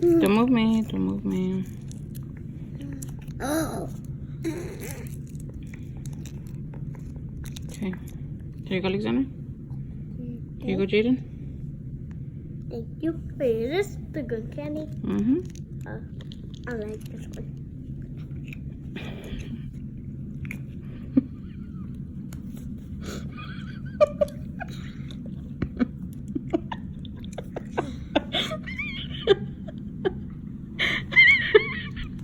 Don't move me. Don't move me. Oh. Okay. Here you go, Alexander. Here you go, Jaden. Thank you. Wait, is this the good candy? Mm-hmm. I like this one.